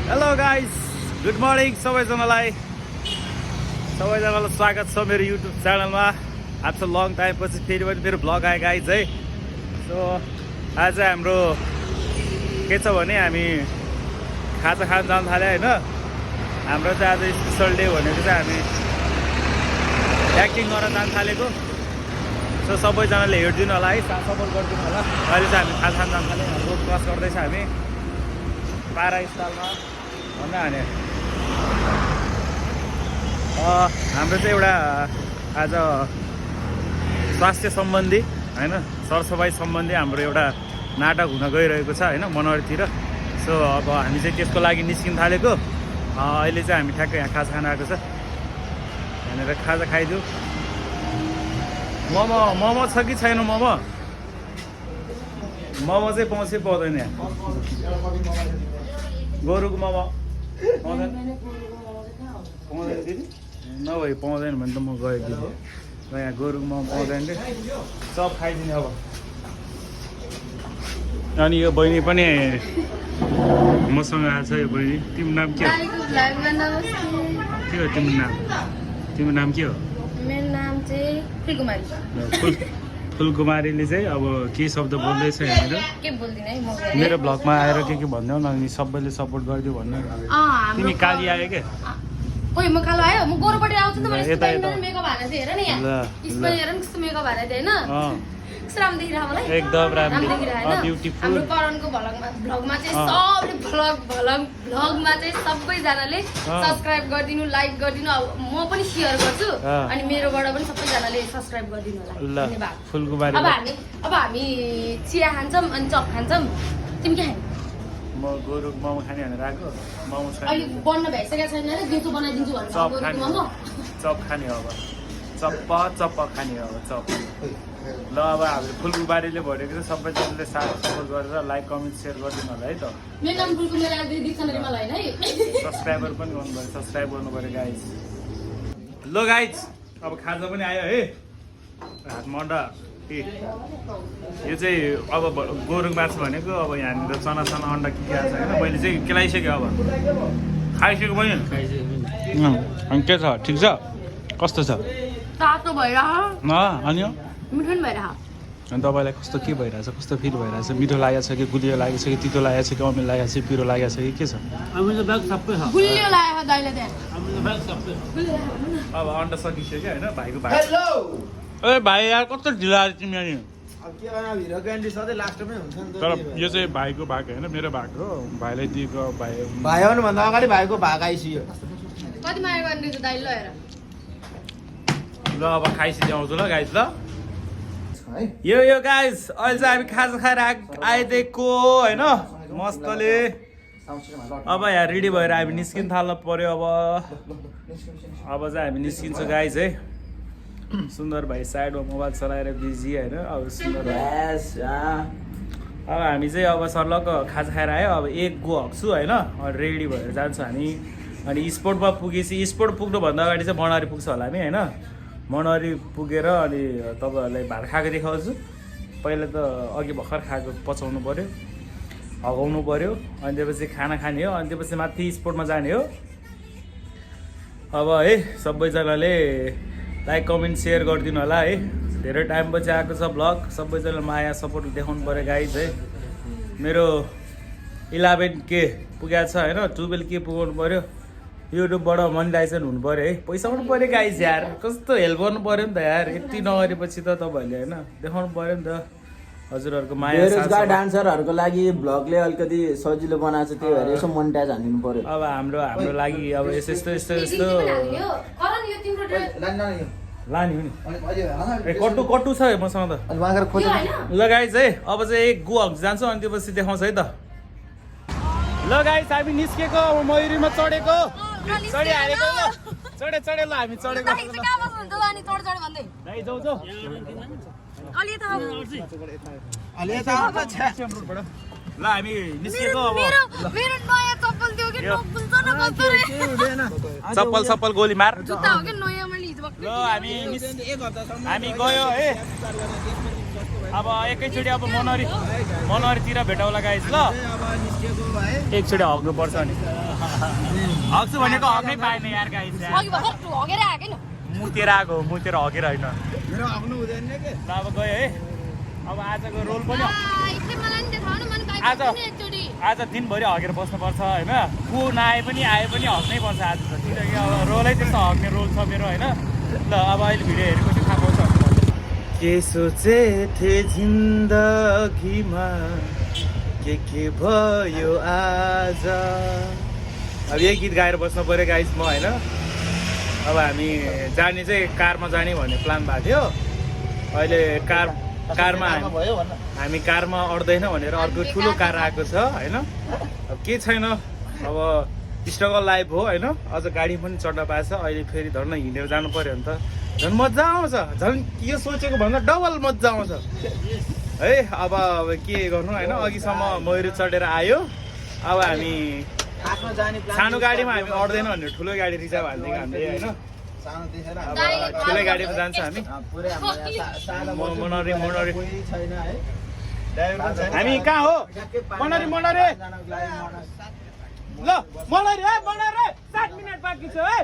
Hello guys, good morning सबैजनालाई स्वागत छ मेरो युट्युब च्यानलमा। आफ्टर लङ टाइम पछि फेरि पनि मेरो भ्लग आयो गाइज है। सो आज हाम्रो के छ भने हामी खाजा खान जान थाल्यो होइन। हाम्रो चाहिँ आज स्पेसल डे भनेको चाहिँ हामी एक्टिङ गर्न जान थालेको। सो सबैजनाले हेरिदिनु होला है, सपोर्ट गरिदिनु होला। अहिले चाहिँ हामी खाजा खान जान थाल्यो, रोड क्रस गर्दैछ हामी पारा स्टाइलमा भन्दा हाने। हाम्रो चाहिँ एउटा आज स्वास्थ्य सम्बन्धी होइन, सरसफाइ सम्बन्धी हाम्रो एउटा नाटक हुन गइरहेको छ होइन मनोहरतिर। सो अब हामी चाहिँ त्यसको लागि निस्किन थालेको। अहिले चाहिँ हामी ठ्याक्कै यहाँ खाजा खान आएको छ भनेर खाजा खाइदियो। मोमो छ कि छैन? मोमो चाहिँ पाउँछ कि पाउँदैन? यहाँ गोरुको मोमो पाउँदैन दिदी? नभए पाउँदैन भने त म गएँ दिदी। यहाँ गोरुको मोमो पाउँदैन कि सब खाइदिने अब। अनि यो बहिनी पनि मसँग आएको छ। यो बहिनी, तिम्रो नाम के हो? के हो तिम्रो नाम? तिम्रो नाम के हो? मेरो नाम चाहिँ फुलकुमारी। फुलकुमारीले चाहिँ अब के शब्द बोल्दैछ यहाँनिर? के बोल्दिन है म। मेरो भ्लगमा आएर के भनिदेऊ न, अनि सबैले सपोर्ट गरिदियो भन्नु। तिमी काली आयो के? ओइ म कालो आयो, म गोरुपट्टि आउँछु नि त। मैले मेकअप हालेको थिएँ, हेर न यहाँ। यसमा हेर न कस्तो मेकअप हालेको थिएँ होइन। कस्तो राम्रो देखिरहेको मलाई। एकदम राम्रो देखिरहेको होइन। ब्युटिफुल। हाम्रो करणको भ्लगमा चाहिँ सबले भ्लगमा चाहिँ सबैजनाले सब्सक्राइब गरिदिनु, लाइक गरिदिनु। अब म पनि सेयर गर्छु अनि मेरोबाट पनि सबैजनाले सब्सक्राइब गरिदिनु होला। धन्यवाद। फुलकुमारी। अब हामी चिया खान्छौँ अनि चप खान्छौँ। तिमी के खाने? म गोरुको मोमो खाने भनेर आएको। मोमो छैन अहिले बन्न भइसकेको छैन रे, दिउँसो बनाइदिन्छु भनेर गोरुको मोमो। चप खाने अब, चप्प खाने अब चप। ल अब हामीले फुलकुमारीले भनेको चाहिँ सबैजनाले साथ सपोर्ट गरेर लाइक कमेन्ट सेयर गरिदिनु होला है त। मेरो नाम फुलकुमारी आज दिक्छन् मलाई होइन है। सब्सक्राइबर पनि गर्नु पऱ्यो, सब्सक्राइब गर्नु पऱ्यो गाइज। ल गाइज, अब खाजा पनि आयो है। हात मन्डा यो चाहिँ अब गोरुको मासु भनेको अब यहाँनिर चना अन्डा के आएको छ होइन। मैले चाहिँ केलाइसकेँ, अब खाइसकेको पनि। अनि के छ, ठिक छ? कस्तो छ? तातो भइरह अनि मिठो पनि भइरह। अनि तपाईँलाई कस्तो के भइरहेछ? कस्तो फिल भइरहेछ? मिठो लागेको छ कि गुलियो लागेको छ कि तितो लागेको छ कि अमिलो लागेको छ कि पिरो लागेको छ कि के छ? गुलियो लागेको दाइले त्यहाँ। अब अन्डा सकिसक्यो होइन। भाइको भाइ, ए भाइ यार कस्तो ढिलो आयो तिमी? अनि तर यो चाहिँ भाइको भाग होइन, मेरो भाग हो। भाइलाई दिएको भाइ भन्दा अगाडि भाइको भाग आइसक्यो। कति माया गरिदिन्छ दाइले हेर। ल अब खाइसक्यो, आउँछु ल गाइज। ल यो गाइज, अहिले चाहिँ हामी खाजा खाएर आइदिएको होइन मस्तले। अब यहाँ रेडी भएर हामी निस्किन थाल्नु पर्यो। अब चाहिँ हामी निस्किन्छौँ गाइज है। सुन्दर भाइ साइडमा मोबाइल चलाएर बिजी होइन। अब सुन्दर भाइ अब हामी चाहिँ अब सर्लक्क खाजा खाएर आयो। अब एक गो हक्छु होइन। अनि रेडी भएर जान्छौँ हामी। अनि स्पोर्टमा पुगेपछि, स्पोर्ट पुग्नुभन्दा अगाडि चाहिँ मनहरी पुग्छ होला हामी होइन। मनहरी पुगेर अनि तपाईँहरूलाई भात खाएको देखाउँछु। पहिला त अघि भर्खर खाएको पचाउनु पऱ्यो, हगाउनु पऱ्यो। अनि त्यसपछि खाना खाने हो। अनि त्यसपछि माथि स्पोर्टमा जाने हो। अब है सबैजनाले लाइक कमेन्ट सेयर गरिदिनु होला है। धेरै टाइमपछि आएको छ भ्लग। सबैजनाले माया सपोर्ट देखाउनु पऱ्यो गाइज है। मेरो 11K पुगेको छ होइन। 12K पुगाउनु पऱ्यो। युट्युबबाट मोनेटाइजेसन हुनु पऱ्यो है। पैसा आउनु पऱ्यो गाइज यार। कस्तो हेल्प गर्नु पऱ्यो नि त यार। यति नगरेपछि त तपाईँहरूले होइन देखाउनु पऱ्यो नि त हजुरहरूको माया। बेरोजगार डान्सरहरूको लागि भ्लगले अलिकति सजिलो बनाएको छ, त्यही भएर यसो मोनेटाइज हानिदिनु पर्यो। अब हाम्रो लागि अब यस्तो लाने हो नि। कट्टु छ मसँग त। ल गाइज है, अब चाहिँ एक गो हक जान्छौँ अनि त्यसपछि देखाउँछ है त। ल गाइज, हामी निस्केको। अब मयुरीमा चढेको, चढिहालेको। ल चढे ल हामी चढेको। ल हामी निस्केको। अब चप्पल गोली मार। ल हामी गयो है। अब एकैचोटि अब मनहरीतिर भेटौँला गाइस ल। एकचोटि हग्नुपर्छ नि। हग्छु भनेको हग्नै पाएन यार गाइस अघि भर्खर हगेर आएको नि मुतेर आएको मुतेर हगेर होइन मेरो आफ्नो हुँदैन के अब गयो है अब आजको रोल पनि आज दिनभरि हगेर बस्नुपर्छ होइन को नआए पनि आए पनि हग्नै पर्छ आज त किनकि अब रोलै त्यस्तो हग्ने रोल छ मेरो होइन ल अब अहिले भिडियो हेरेपछि थाहा पाउँछ के सोचे थिए जिन्दगीमा के भयो आज अब यही गीत गाएर बस्नु पऱ्यो गाइस म होइन अब हामी जाने चाहिँ कारमा जाने भन्ने प्लान भएको थियो अहिले कारमा हामी कारमा अड्दैन भनेर अर्को ठुलो कार आएको छ होइन अब के छैन अब स्ट्रगल लाइफ हो होइन अझ गाडी पनि चढ्न पाएछ अहिले फेरि धर्न हिँडेर जानु पऱ्यो भने त झन् मजा आउँछ झन् यो सोचेको भन्दा डबल मजा आउँछ है अब के गर्नु होइन अघिसम्म मयुर चढेर आयो अब हामी सानो गाडीमा हामी अड्दैन भनेर ठुलो गाडी रिजर्भ हालिदिएको हामीले होइन अब ठुलै गाडीमा जान्छ हामी हामी कहाँ हो मनरी ल मनरी है मनरी 7 मिनट बाँकी छ है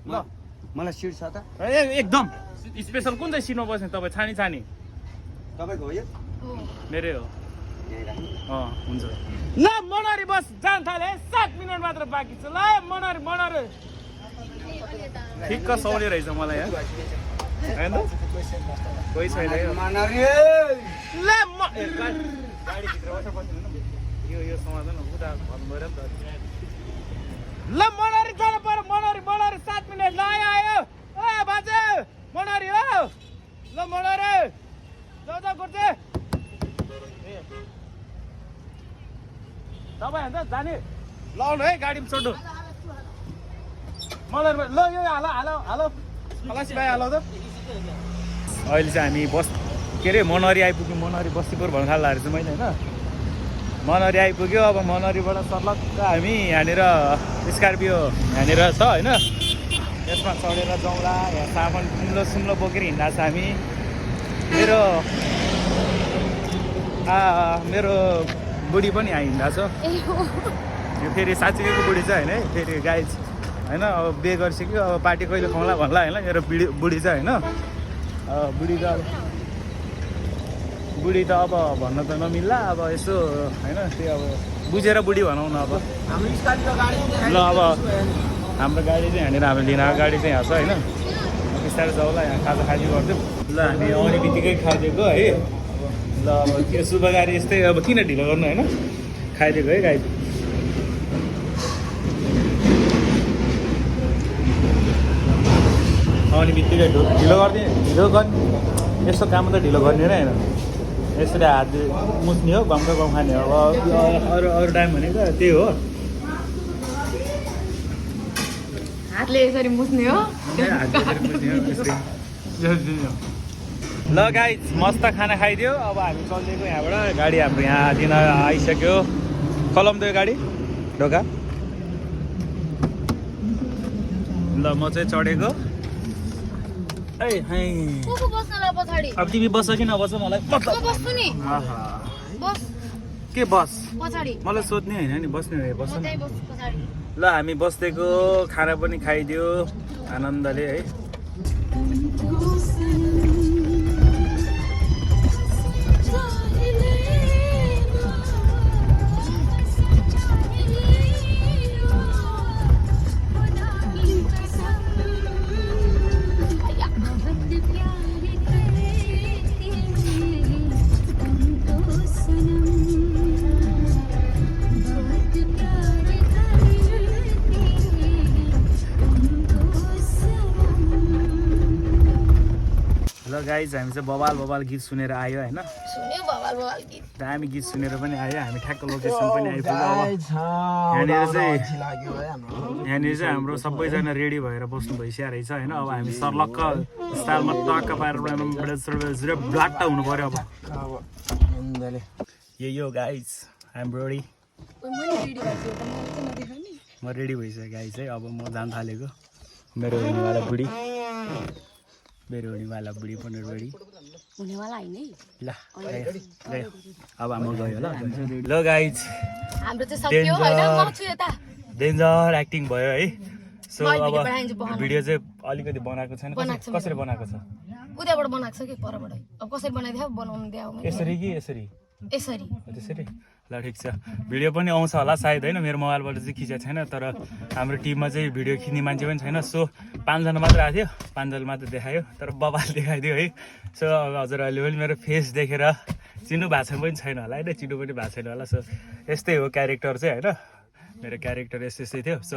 ल मलाई सिट छ त एकदम स्पेसल कुन चाहिँ सिटमा बस्ने तपाईँ छानी तपाईँको हो यो मेरै हो हुन्छ ल मनरी बस जान थाले 7 मिनट मात्र बाँकी छ ल मनरी ठिक्क सौले रहेछ मलाई होइन कोही छैन ल यो समाधान उता भन्नु पऱ्यो नि त ल मनरी जानु पर्यो मनरी 7 मिनट ल आयो ओ बाजे मनरी हो ल मनरी जाऊ गुर्जे तपाईँ अन्त जाने लाउनु है गाडीमा चढ्नु मलाई ल यो हालो खलासी भाइ हालो त अहिले चाहिँ हामी के अरे मनरी आइपुग्यो मनरी बस्तीपुर भन्नु थाल्दाखेरि चाहिँ मैले होइन मनरी आइपुग्यो अब मनरीबाट सर्लक्क हामी यहाँनिर स्कर्पियो यहाँनिर छ होइन यसमा चढेर जाउँला यहाँ सामान सुम्लो बोकेर हिँड्दा छ हामी मेरो बुढी पनि यहाँ हिँड्दा छ यो फेरि साँच्चीको बुढी चाहिँ होइन फेरि गाई होइन अब बिहे गरिसक्यो अब पार्टी कहिले खुवाउँला भन्ला होइन मेरो बुढी चाहिँ होइन बुढी त अब भन्न त नमिल्ला अब यसो होइन त्यो अब बुझेर बुढी भनौँ न अब ल अब हाम्रो गाडी चाहिँ यहाँनिर हामीले लिन आएको गाडी चाहिँ यहाँ छ होइन बिस्तारै जाउँला यहाँ खाजा खाजी गर्थ्यौँ ल हामी आउने बित्तिकै खाइदिएको है ल अब के शुभ गाडी यस्तै अब किन ढिलो गर्नु होइन खाइदिएको है गाडी आउने बित्तिकै ढिलो गर्ने यस्तो काम त ढिलो गर्ने नै होइन यसरी हात मुस्ने हो गमको गम खाने हो अब अरू टाइम भनेको त्यही हो हातले यसरी मुस्ने हो ल गाइस मस्त खाना खाइदियो अब हामी चलिदिएको यहाँबाट गाडी हाम्रो यहाँ दिन आइसक्यो कलम दियो गाडी ढोका ल म चाहिँ चढेको अब तिमी बस्छ कि नबस्छ मलाई के बस मलाई सोध्ने होइन नि बस्ने बस्छ ल हामी बस्देको खाना पनि खाइदियो आनन्दले है गाइज हामी चाहिँ बवाल गीत सुनेर आयो होइन दामी गीत सुनेर पनि आयो हामी ठ्याक्क लोकेसन पनि आइपुग्यो यहाँनिर चाहिँ हाम्रो सबैजना रेडी भएर बस्नु भइसकेको रहेछ होइन अब हामी सर्लक्क स्टाइलमा टक्क पारेर ब्लाट्ट हुनु पर्यो अब यो गाइज आइम रेडी म रेडी भइसकेँ गाइज है अब म जान थालेको मेरो हुनेवाला बुढी पनि रेडी हुनेवाला होइन है ल गयो अब हाम्रो गयो ल गाइज हाम्रो चाहिँ सक्यो हैन म छु यता डेन्जर एक्टिङ भयो है सो मैले अब भिडियो बनाइदिन्छु बनाउनु। भिडियो चाहिँ अलिकति बनाएको छैन कसरी बनाएको छ उताबाट बनाएको छ कि परबाट अब कसरी बनाइदियो बनाउनु दियो मैले यसरी कि यसरी यसरी त्यसरी ल ठिक छ भिडियो पनि आउँछ होला सायद होइन मेरो मोबाइलबाट चाहिँ खिचेको छैन तर हाम्रो टिममा चाहिँ भिडियो खिच्ने मान्छे पनि छैन सो 5 जना मात्र आएको थियो 5 जना मात्र देखायो तर बबाल देखाइदियो है सो अब हजुरहरूले पनि मेरो फेस देखेर चिन्नु भएको पनि छैन होला होइन चिन्नु पनि भएको छैन होला सो यस्तै हो क्यारेक्टर चाहिँ होइन मेरो क्यारेक्टर यस्तै थियो सो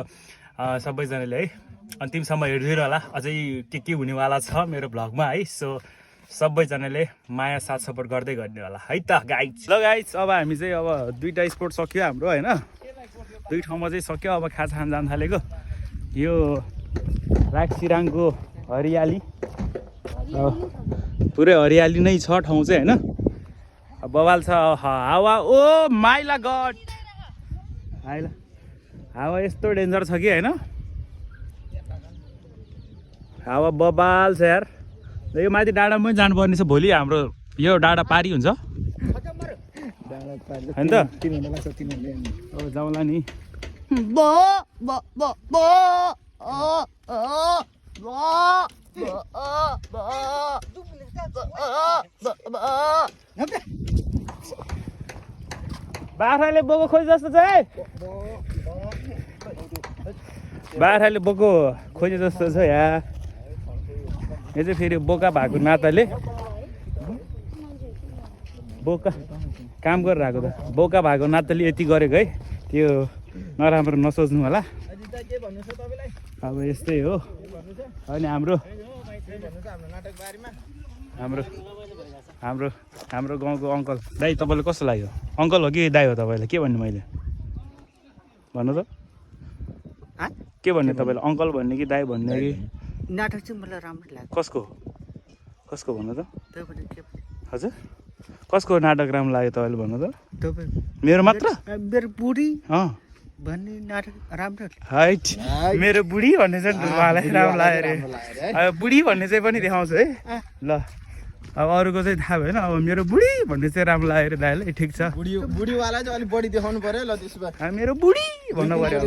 सबैजनाले है अन्तिमसम्म हेरिदिनु होला अझै के हुनेवाला छ मेरो भ्लगमा है सो सबैजनाले माया साथ सपोर्ट गर्दै गर्ने होला है त गाइज ल गाइज अब हामी चाहिँ अब 2टा स्पोर्ट सक्यो हाम्रो होइन 2 ठाउँमा चाहिँ सक्यो अब खाजा खान जान थालेको यो रागसिराङको हरियाली पुरै हरियाली नै छ ठाउँ चाहिँ होइन बवाल छ हावा ओ माइला गड आइला हावा यस्तो डेन्जर छ कि होइन हावा बबाल छ यार यो माथि डाँडामा पनि जानुपर्ने छ भोलि हाम्रो यो डाँडा पारी हुन्छ होइन त अब जाउँला नि बाख्राले बोको खोजे जस्तो चाहिँ बाख्राले बोको खोजे जस्तो छ यहाँ यो चाहिँ फेरि बोका भएको नाताले बोका काम गरेर आएको त बोका भएको नाताले यति गरेको है त्यो नराम्रो नसोच्नु होला अब यस्तै हो अनि हाम्रो गाउँको अङ्कल दाइ तपाईँलाई कस्तो लाग्यो अङ्कल हो कि दाइ हो तपाईँलाई के भन्नु मैले भन्नु त के भन्ने तपाईँलाई अङ्कल भन्ने कि दाइ भन्ने कि नाटक चाहिँ मलाई राम्रो लाग्यो कसको भन्नु त हजुर कसको नाटक राम्रो लाग्यो तपाईँले भन्नु त मेरो मात्र मेरो बुढी भन्ने नाटक राम्रो हाइट मेरो बुढी भन्ने चाहिँ उहाँलाई राम्रो लाग्यो अरे अब बुढी भन्ने चाहिँ पनि देखाउँछु है ल अब अरूको चाहिँ थाहा भएन अब मेरो बुढी भन्ने चाहिँ राम्रो लाग्यो अरे दाइलाई ठिक छ बुढीवाला चाहिँ अलिक बढी देखाउनु पर्यो ल त्यसो भए मेरो बुढी भन्नु पर्यो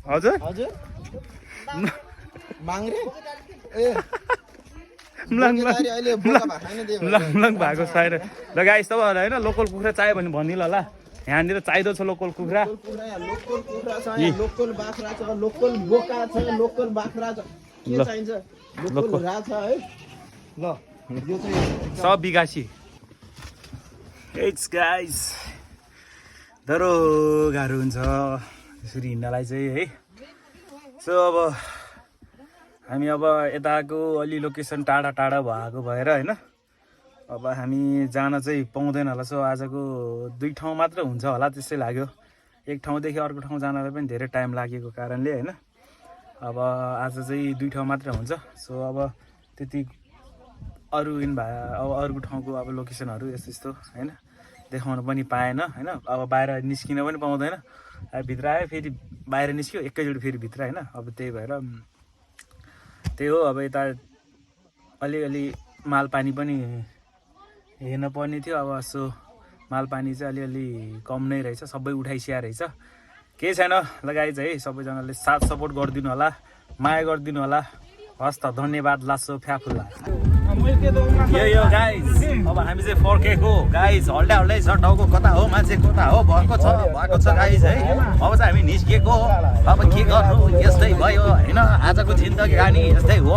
हजुर हजुर माग्रे लङ भएको छैन ल गाइस तपाईँहरूलाई होइन लोकल कुखुरा चाहियो भने भनिदिनु होला यहाँनिर चाहिँदो छ लोकल कुखुरा लोकल कुखुरा छ लोकल बाख्रा छ लोकल बोका छ लोकल बाख्रा छ के चाहिन्छ लोकल राज छ है ल यो चाहिँ सब बिगासी इट्स गाइस दरो गाह्रो हुन्छ यसरी हिँड्नलाई चाहिँ है सो अब हामी अब यताको अलि लोकेसन टाढा टाढा भएको भएर होइन अब हामी जान चाहिँ पाउँदैन होला सो आजको 2 ठाउँ मात्र हुन्छ होला त्यस्तै लाग्यो एक ठाउँदेखि अर्को ठाउँ जानलाई पनि धेरै टाइम लागेको कारणले होइन अब आज चाहिँ 2 ठाउँ मात्र हुन्छ सो अब त्यति अरू अब अर्को ठाउँको अब लोकेसनहरू यस्तो होइन देखाउन पनि पाएन होइन अब बाहिर निस्किन पनि पाउँदैन भित्र आयो फेरि बाहिर निस्क्यो एकैचोटि फेरि भित्र होइन अब त्यही भएर त्यही हो अब यता अलिअलि मालपानी पनि हेर्न पर्ने थियो अब सो मालपानी चाहिँ अलिअलि कम नै रहेछ सबै उठाइसिया रहेछ केही छैन लगाइ चाहिँ है सबैजनाले साथ सपोर्ट गरिदिनु होला माया गरिदिनु होला हस् त धन्यवाद लासो फ्याफुल्ला यो गाइज अब हामी चाहिँ फर्केको गाइज हल्दै छ टाउको कता हो मान्छे कता हो भएको छ गाइज है अब चाहिँ हामी निस्किएको अब के गर्नु यस्तै भयो होइन आजको जिन्दगी यस्तै हो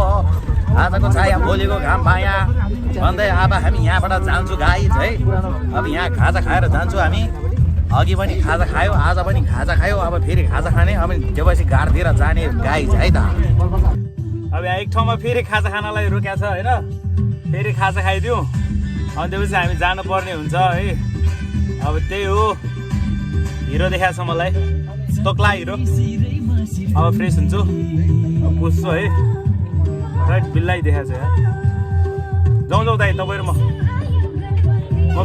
आजको छाया भोलिको घाम माया भन्दै अब हामी यहाँबाट जान्छु गाइज है अब यहाँ खाजा खाएर जान्छु हामी अघि पनि खाजा खायो आज पनि खाजा खायो अब फेरि खाजा खाने अब त्योपछि घरतिर जाने गाइज है त अब यहाँ एक ठाउँमा फेरि खाजा खानलाई रोक्या छ होइन फेरि खाजा खाइदिउँ अनि त्यसपछि हामी जानुपर्ने हुन्छ है अब त्यही हो हिरो देखाएको छ मलाई तोक्ला हिरो अब फ्रेस हुन्छु पुस्छु है राइट बिल्लै देखाएको छ यार जाउँ दाइ तपाईँ र म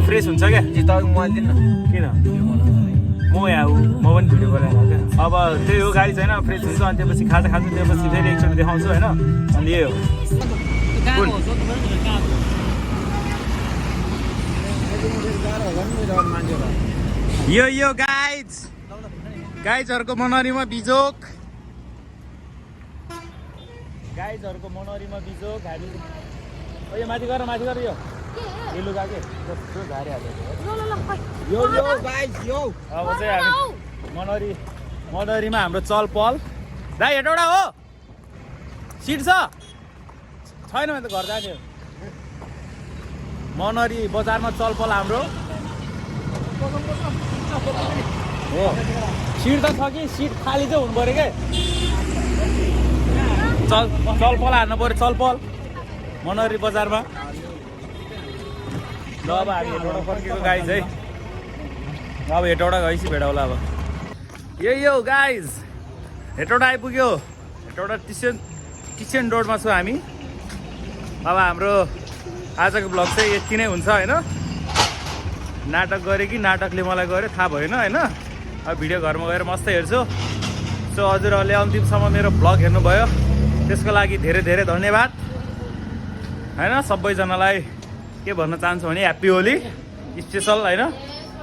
फ्रेस हुन्छ क्या किन म यहाँ म पनि भिडियो बनाइरहेको क्या अब त्यही हो गाडी छैन फ्रेस हुन्छ अनि त्यसपछि खाजा खान्छु त्यसपछि फेरि एकचोटि देखाउँछु होइन अनि यही हो यो गाइजहरूको मनहरीमा बिजोक गाइजहरूको मनहरीमा बिजोक हामी यो माथि गर यो लुगा के कस्तो झारी हाल्यो यो गाइस यो अब चाहिँ हामी मनहरीमा हाम्रो चलपल दाइ हेटौडा हो सिट छ छैन भने त घर जाने मनहरी बजारमा चलपल हाम्रो हो सिट त छ कि सिट खाली चाहिँ हुनु पऱ्यो क्या चलपल हाल्नु पऱ्यो चलपल मनहरी बजारमा ल अब हामी हेटौडा फर्केको गाइज है अब हेटौडा गएपछि भेटाउला अब यो गाइज हेटौडा आइपुग्यो हेटौडा टिसन रोडमा छौँ हामी अब हाम्रो आजको ब्लग चाहिँ यति नै हुन्छ होइन नाटक गरेँ कि नाटकले मलाई गर्यो थाहा भएन होइन अब भिडियो घरमा गएर मस्तै हेर्छु सो हजुरहरूले अन्तिमसम्म मेरो ब्लग हेर्नुभयो त्यसको लागि धेरै धेरै धन्यवाद होइन सबैजनालाई के भन्न चाहन्छु भने ह्याप्पी होली स्पेसल होइन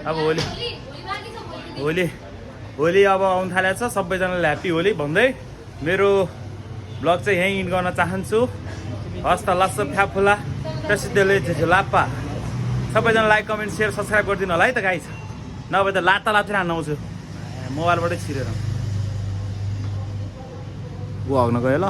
अब होली अब आउनु थालेको छ सबैजनालाई ह्याप्पी होली भन्दै मेरो ब्लग चाहिँ यहीँ इन्ड गर्न चाहन्छु हस्त लस्स फ्याफुला प्रसिद्धले लाप्पा सबैजना लाइक कमेन्ट सेयर सब्सक्राइब गरिदिनु होला है त गाइस नभए त लात्ता हान्न आउँछु मोबाइलबाटै छिरेर ऊ हग्न गयो ल